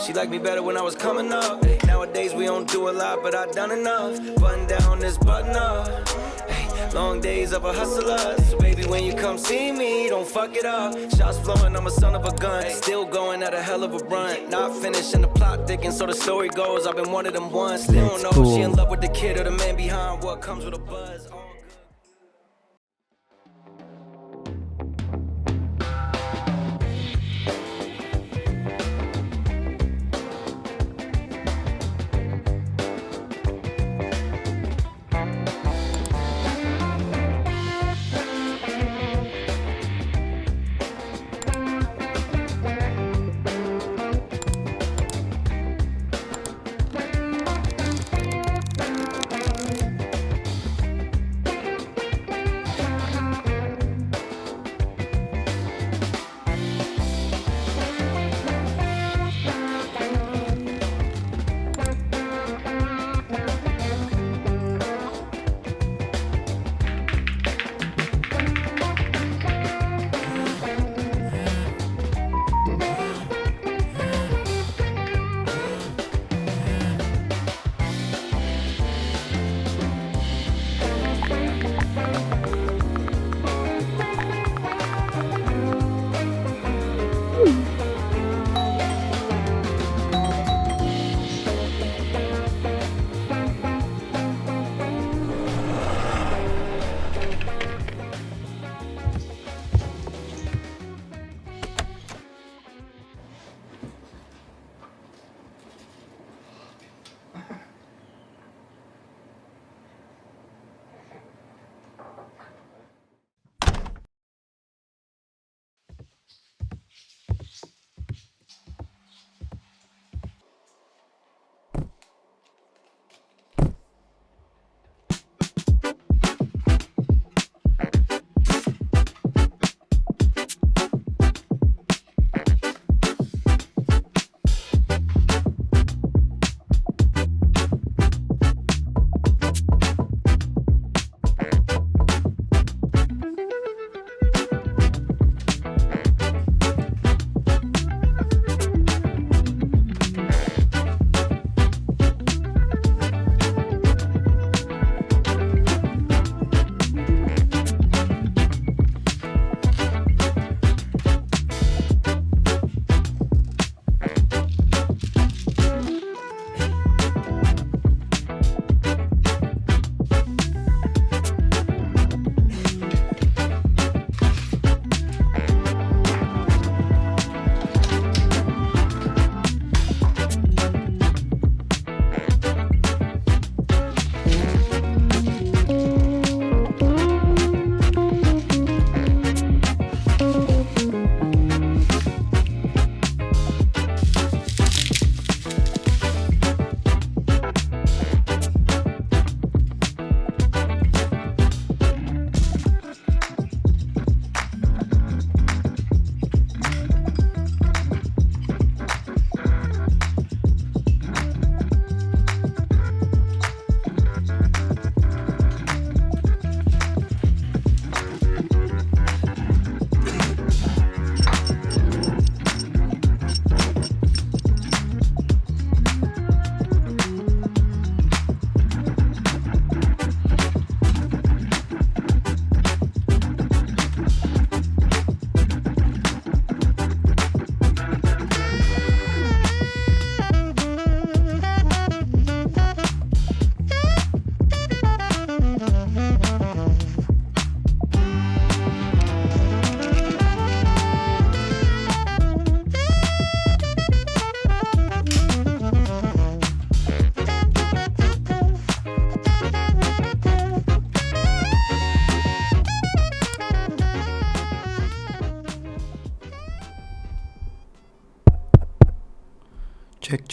She liked me better when I was coming up. Nowadays we don't do a lot, but I done enough. Button down this button up. Long days of a hustler. So baby, when you come see me, don't fuck it up. Shots flowing, I'm a son of a gun. Still going at a hell of a run. Not finishing the plot thicken, so the story goes. I've been one of them ones. Still don't know if she in love with the kid or the man behind what comes with a buzz.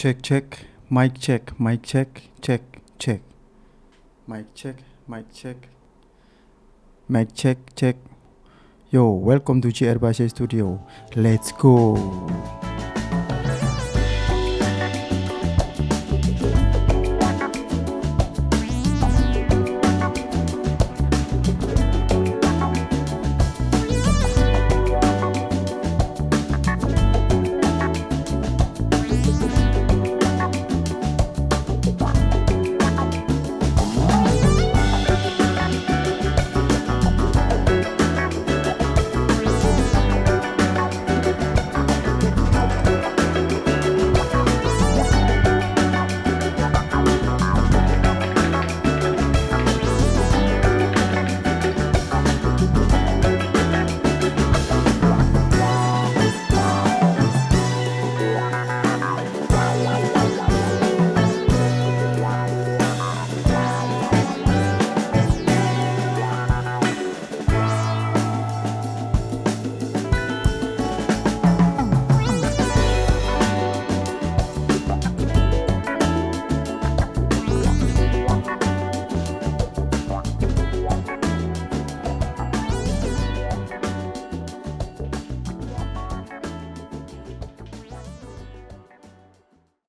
Check. Mic check. Check. Mic check. Yo, welcome to GR Studio. Let's go.